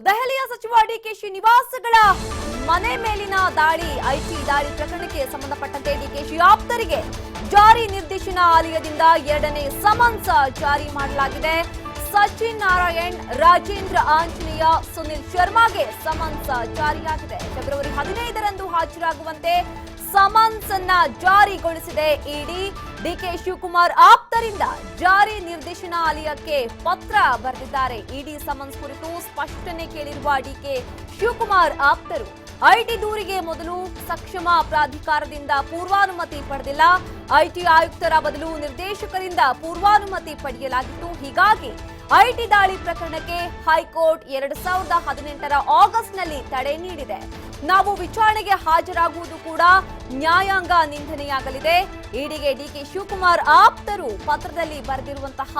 ದೆಹಲಿಯ ಸಚಿವ ಡಿಕೆಶಿ ನಿವಾಸಗಳ ಮನೆ ಮೇಲಿನ ದಾಳಿ ಐಟಿ ದಾಳಿ ಪ್ರಕರಣಕ್ಕೆ ಸಂಬಂಧಪಟ್ಟಂತೆ ಡಿಕೆಶಿ ಆಪ್ತರಿಗೆ ಜಾರಿ ನಿರ್ದೇಶನಾಲಯದಿಂದ 2ನೇ ಸಮನ್ಸ್ ಜಾರಿ ಮಾಡಲಾಗಿದೆ. ಸಚಿನ್ ನಾರಾಯಣ್, ರಾಜೇಂದ್ರ ಆಂಜನೇಯ, ಸುನಿಲ್ ಶರ್ಮಾಗೆ ಸಮನ್ಸ್ ಜಾರಿಯಾಗಿದೆ. ಫೆಬ್ರವರಿ 15ರಂದು ಹಾಜರಾಗುವಂತೆ ಸಮನ್ಸ್ ಅನ್ನ ಜಾರಿಗೊಳಿಸಿದೆ ಇಡಿ. ಡಿಕೆ ಶಿವಕುಮಾರ್ ಆಪ್ತರಿಂದ ಜಾರಿ ನಿರ್ದೇಶನಾಲಯಕ್ಕೆ ಪತ್ರ ಬರೆದಿದ್ದಾರೆ. ಇಡಿ ಸಮನ್ಸ್ ಕುರಿತು ಸ್ಪಷ್ಟನೆ ಕೇಳಿರುವ ಡಿಕೆ ಶಿವಕುಮಾರ್ ಆಪ್ತರು ಐಟಿ ದೂರಿಗೆ ಮೊದಲು ಸಕ್ಷಮ ಪ್ರಾಧಿಕಾರದಿಂದ ಪೂರ್ವಾನುಮತಿ ಪಡೆದಿಲ್ಲ. ಐಟಿ ಆಯುಕ್ತರ ಬದಲು ನಿರ್ದೇಶಕರಿಂದ ಪೂರ್ವಾನುಮತಿ ಪಡೆಯಲಾಗಿತ್ತು. ಹೀಗಾಗಿ ಐಟಿ ದಾಳಿ ಪ್ರಕರಣಕ್ಕೆ ಹೈಕೋರ್ಟ್ 2018ರ ಆಗಸ್ಟ್ನಲ್ಲಿ ತಡೆ ನೀಡಿದೆ. ನಾವು ವಿಚಾರಣೆಗೆ ಹಾಜರಾಗುವುದು ಕೂಡ ನ್ಯಾಯಾಂಗ ನಿಂದನೆಯಾಗಲಿದೆ. ಇಡಿಗೆ ಡಿಕೆ ಶಿವಕುಮಾರ್ ಆಪ್ತರು ಪತ್ರದಲ್ಲಿ ಬರೆದಿರುವಂತಹ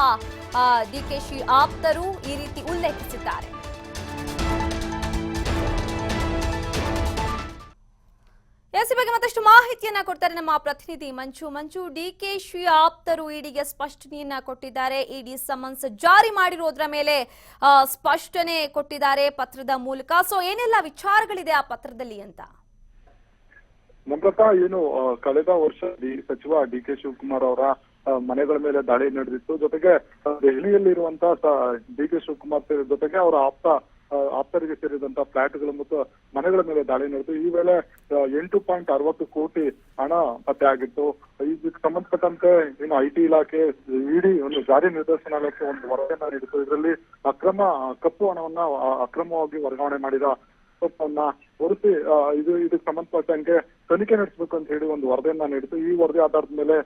ಡಿಕೆಶಿ ಆಪ್ತರು ಈ ರೀತಿ ಉಲ್ಲೇಖಿಸಿದ್ದಾರೆ. ಈ ಬಗ್ಗೆ ಮತ್ತಷ್ಟು ಮಾಹಿತಿಯನ್ನ ಕೊಡ್ತಾರೆ ನಮ್ಮ ಪ್ರತಿನಿಧಿ ಮಂಜು. ಡಿಕೆಶಿ ಆಪ್ತರು ಇಡಿಗೆ ಸ್ಪಷ್ಟನೆಯನ್ನ ಕೊಟ್ಟಿದ್ದಾರೆ. ಇಡಿ ಸಮನ್ಸ್ ಜಾರಿ ಮಾಡಿರೋದ್ರ ಮೇಲೆ ಸ್ಪಷ್ಟನೆ ಕೊಟ್ಟಿದ್ದಾರೆ ಪತ್ರದ ಮೂಲಕ. ಸೊ ಏನೆಲ್ಲ ವಿಚಾರಗಳಿದೆ ಆ ಪತ್ರದಲ್ಲಿ ಅಂತ? ನಮ್ರತಾ, ಕಳೆದ ವರ್ಷದಲ್ಲಿ ಸಚಿವ ಡಿಕೆ ಶಿವಕುಮಾರ್ ಅವರ ಮನೆಗಳ ಮೇಲೆ ದಾಳಿ ನಡೆದಿತ್ತು. ಜೊತೆಗೆ ದೆಹಲಿಯಲ್ಲಿರುವಂತಹ ಡಿಕೆ ಶಿವಕುಮಾರ್ ಜೊತೆಗೆ ಅವರ ಆಪ್ತರಿಗೆ ಸೇರಿದಂತಹ ಫ್ಲಾಟ್ಗಳು ಮತ್ತು ಮನೆಗಳ ಮೇಲೆ ದಾಳಿ ನಡೆದು ಈ ವೇಳೆ 8.60 ಕೋಟಿ ಹಣ ಪತ್ತೆ ಆಗಿತ್ತು. ಇದಕ್ಕೆ ಸಂಬಂಧಪಟ್ಟಂತೆ ಐಟಿ ಇಲಾಖೆ ಇಡಿ ಒಂದು ಜಾರಿ ನಿರ್ದೇಶನಾಲಯಕ್ಕೆ ಒಂದು ವರದಿಯನ್ನ ನೀಡಿತು. ಇದರಲ್ಲಿ ಕಪ್ಪು ಹಣವನ್ನ ಅಕ್ರಮವಾಗಿ ವರ್ಗಾವಣೆ ಮಾಡಿದ ಆರೋಪವನ್ನ ಹೊರತು ಇದಕ್ಕೆ ಸಂಬಂಧಪಟ್ಟಂಗೆ ತನಿಖೆ ನಡೆಸಬೇಕು ಅಂತ ಹೇಳಿ ಒಂದು ವರದಿಯನ್ನ ನೀಡಿತು. ಈ ವರದಿ ಆಧಾರದ ಮೇಲೆ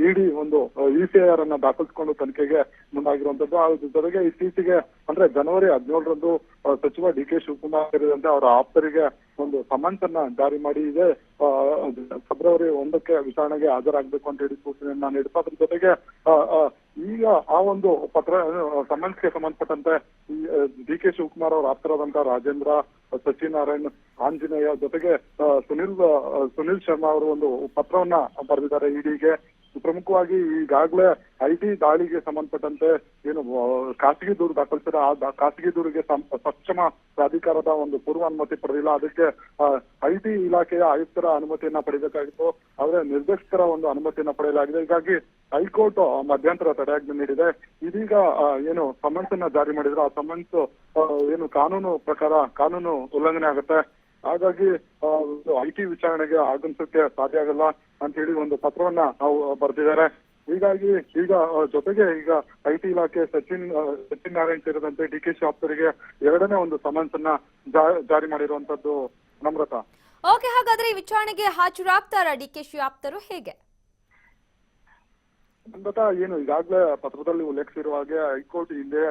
ಇಡಿ ಒಂದು ಇಸಿಐಆರ್ ಅನ್ನ ದಾಖಲಿಸಿಕೊಂಡು ತನಿಖೆಗೆ ಮುಂದಾಗಿರುವಂತದ್ದು. ಅದ್ರ ಜೊತೆಗೆ ಇತ್ತೀಚೆಗೆ ಅಂದ್ರೆ ಜನವರಿ 17ರಂದು ಸಚಿವ ಡಿಕೆ ಶಿವಕುಮಾರ್ ಸೇರಿದಂತೆ ಅವರ ಆಪ್ತರಿಗೆ ಒಂದು ಸಮನ್ಸ್ ಅನ್ನ ಜಾರಿ ಮಾಡಿ ಇದೆ ಫೆಬ್ರವರಿ 1ಕ್ಕೆ ವಿಚಾರಣೆಗೆ ಹಾಜರಾಗಬೇಕು ಅಂತ ಹೇಳಿ ಸೂಚನೆಯನ್ನ ನೀಡಿತು. ಅದ್ರ ಜೊತೆಗೆ ಈಗ ಆ ಒಂದು ಸಮನ್ಸ್ಗೆ ಸಂಬಂಧಪಟ್ಟಂತೆ ಡಿಕೆ ಶಿವಕುಮಾರ್ ಅವರ ಆಪ್ತರಾದಂತಹ ರಾಜೇಂದ್ರ, ಸಚಿನ್ ನಾರಾಯಣ್, ಆಂಜನೇಯ ಜೊತೆಗೆ ಸುನಿಲ್ ಶರ್ಮಾ ಅವರು ಒಂದು ಪತ್ರವನ್ನ ಬರೆದಿದ್ದಾರೆ ಇಡಿಗೆ. ಪ್ರಮುಖವಾಗಿ ಈಗಾಗಲೇ ಐಟಿ ದಾಳಿಗೆ ಸಂಬಂಧಪಟ್ಟಂತೆ ಖಾಸಗಿ ದೂರು ದಾಖಲಿಸಿದ ಆ ಖಾಸಗಿ ದೂರಿಗೆ ಸಕ್ಷಮ ಪ್ರಾಧಿಕಾರದ ಒಂದು ಪೂರ್ವಾನುಮತಿ ಪಡೆದಿಲ್ಲ. ಅದಕ್ಕೆ ಐಟಿ ಇಲಾಖೆಯ ಆಯುಕ್ತರ ಅನುಮತಿಯನ್ನ ಪಡೆಯಬೇಕಾಗಿತ್ತು. ಆದ್ರೆ ನಿರ್ದೇಶಕರ ಒಂದು ಅನುಮತಿಯನ್ನ ಪಡೆಯಲಾಗಿದೆ. ಹೀಗಾಗಿ ಹೈಕೋರ್ಟ್ ಮಧ್ಯಂತರ ತಡೆಯಾಜ್ಞೆ ನೀಡಿದೆ. ಇದೀಗ ಸಮನ್ಸ್ ಅನ್ನ ಜಾರಿ ಮಾಡಿದ್ರೆ ಆ ಸಮನ್ಸ್ ಕಾನೂನು ಉಲ್ಲಂಘನೆ ಆಗುತ್ತೆ. ಹಾಗಾಗಿ ಐಟಿ ವಿಚಾರಣೆಗೆ ಆಗಮಿಸಕ್ಕೆ ಸಾಧ್ಯ ಆಗಲ್ಲ ಅಂತ ಹೇಳಿ ಒಂದು ಪತ್ರವನ್ನ ನಾವು ಬರೆದಿದ್ದಾರೆ. ಹೀಗಾಗಿ ಜೊತೆಗೆ ಐಟಿ ಇಲಾಖೆ ಸಚಿನ್ ನಾರಾಯಣ್ ಸೇರಿದಂತೆ ಡಿಕೆಶಿ ಆಪ್ತರಿಗೆ 2ನೇ ಒಂದು ಸಮನ್ಸ್ ಅನ್ನ ಜಾರಿ ಮಾಡಿರುವಂತದ್ದು. ನಮ್ರತಾ, ಓಕೆ, ಹಾಗಾದ್ರೆ ಈ ವಿಚಾರಣೆಗೆ ಹಾಜರಾಗ್ತಾರ ಡಿಕೆಶಿ ಆಪ್ತರು ಹೇಗೆ? ನಮ್ರತಾ, ಈಗಾಗಲೇ ಪತ್ರದಲ್ಲಿ ಉಲ್ಲೇಖಿಸಿರುವ ಹಾಗೆ ಹೈಕೋರ್ಟ್ ಹಿಂದೆ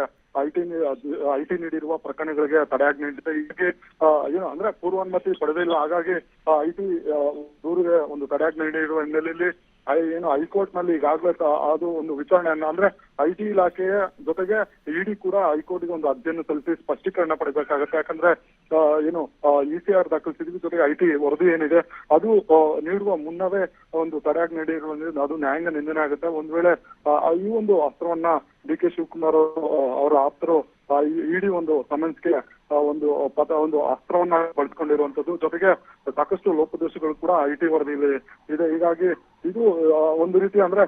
ಐಟಿ ನೀಡಿರುವ ಪ್ರಕರಣಗಳಿಗೆ ತಡೆಯಾಜ್ಞೆ ನೀಡಿದೆ. ಹೀಗೆ ಅಂದ್ರೆ ಪೂರ್ವಾನುಮತಿ ಪಡೆದಿಲ್ಲ. ಹಾಗಾಗಿ ಐಟಿ ದೂರಿಗೆ ಒಂದು ತಡೆಯಾಜ್ಞೆ ನೀಡಿರುವ ಹಿನ್ನೆಲೆಯಲ್ಲಿ ಹೈಕೋರ್ಟ್ ನಲ್ಲಿ ಈಗಾಗಲೇ ಅದು ಒಂದು ವಿಚಾರಣೆಯನ್ನ ಅಂದ್ರೆ ಐಟಿ ಇಲಾಖೆಯ ಜೊತೆಗೆ ಇಡಿ ಕೂಡ ಹೈಕೋರ್ಟ್ಗೆ ಒಂದು ಅರ್ಜಿಯನ್ನು ಸಲ್ಲಿಸಿ ಸ್ಪಷ್ಟೀಕರಣ ಪಡೆಯಬೇಕಾಗತ್ತೆ. ಯಾಕಂದ್ರೆ ಇಸಿಆರ್ ದಾಖಲಿಸಿದ್ವಿ, ಜೊತೆಗೆ ಐಟಿ ವರದಿ ಏನಿದೆ ಅದು ನೀಡುವ ಮುನ್ನವೇ ಒಂದು ತಡೆಯಾಜ್ಞೆ ನೀಡಿರುವುದರಿಂದ ಅದು ನ್ಯಾಯಾಂಗ ನಿಂದನೆ ಆಗುತ್ತೆ. ಒಂದ್ ವೇಳೆ ಈ ಒಂದು ಅಸ್ತ್ರವನ್ನ ಡಿಕೆ ಶಿವಕುಮಾರ್ ಅವರ ಆಪ್ತರು ಇಡಿ ಒಂದು ಸಮನ್ಸ್ಗೆ ಒಂದು ಅಸ್ತ್ರವನ್ನ ಬಳಸ್ಕೊಂಡಿರುವಂತದ್ದು. ಜೊತೆಗೆ ಸಾಕಷ್ಟು ಲೋಪದೋಷಗಳು ಕೂಡ ಐಟಿ ವರದಿಯಲ್ಲಿ ಇದೆ. ಹೀಗಾಗಿ ಇದು ಒಂದು ರೀತಿ ಅಂದ್ರೆ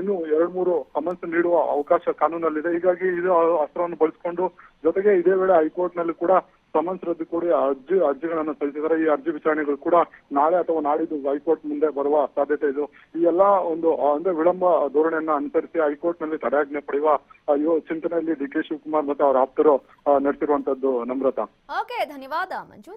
ಇನ್ನು 2-3 ಸಮನ್ಸ್ ನೀಡುವ ಅವಕಾಶ ಕಾನೂನಲ್ಲಿದೆ. ಹೀಗಾಗಿ ಇದು ಅಸ್ತ್ರವನ್ನು ಬಳಸಿಕೊಂಡು ಜೊತೆಗೆ ಇದೇ ವೇಳೆ ಹೈಕೋರ್ಟ್ ನಲ್ಲಿ ಕೂಡ ಸಮನ್ಸ್ ರದ್ದು ಕೂಡಿ ಅರ್ಜಿಗಳನ್ನು ಸಲ್ಲಿಸಿದ್ದಾರೆ. ಈ ಅರ್ಜಿ ವಿಚಾರಣೆಗಳು ಕೂಡ ನಾಳೆ ಅಥವಾ ನಾಡಿದ್ದು ಹೈಕೋರ್ಟ್ ಮುಂದೆ ಬರುವ ಸಾಧ್ಯತೆ ಇದೆ. ಈ ಎಲ್ಲಾ ಅಂದ್ರೆ ವಿಳಂಬ ಧೋರಣೆಯನ್ನ ಅನುಸರಿಸಿ ಹೈಕೋರ್ಟ್ ನಲ್ಲಿ ತಡೆಯಾಜ್ಞೆ ಪಡೆಯುವ ಚಿಂತನೆಯಲ್ಲಿ ಡಿಕೆ ಶಿವಕುಮಾರ್ ಮತ್ತೆ ಅವರ ಆಪ್ತರು ನಡೆಸಿರುವಂತದ್ದು. ನಮ್ರತಾ, ಓಕೆ, ಧನ್ಯವಾದ ಮಂಜು.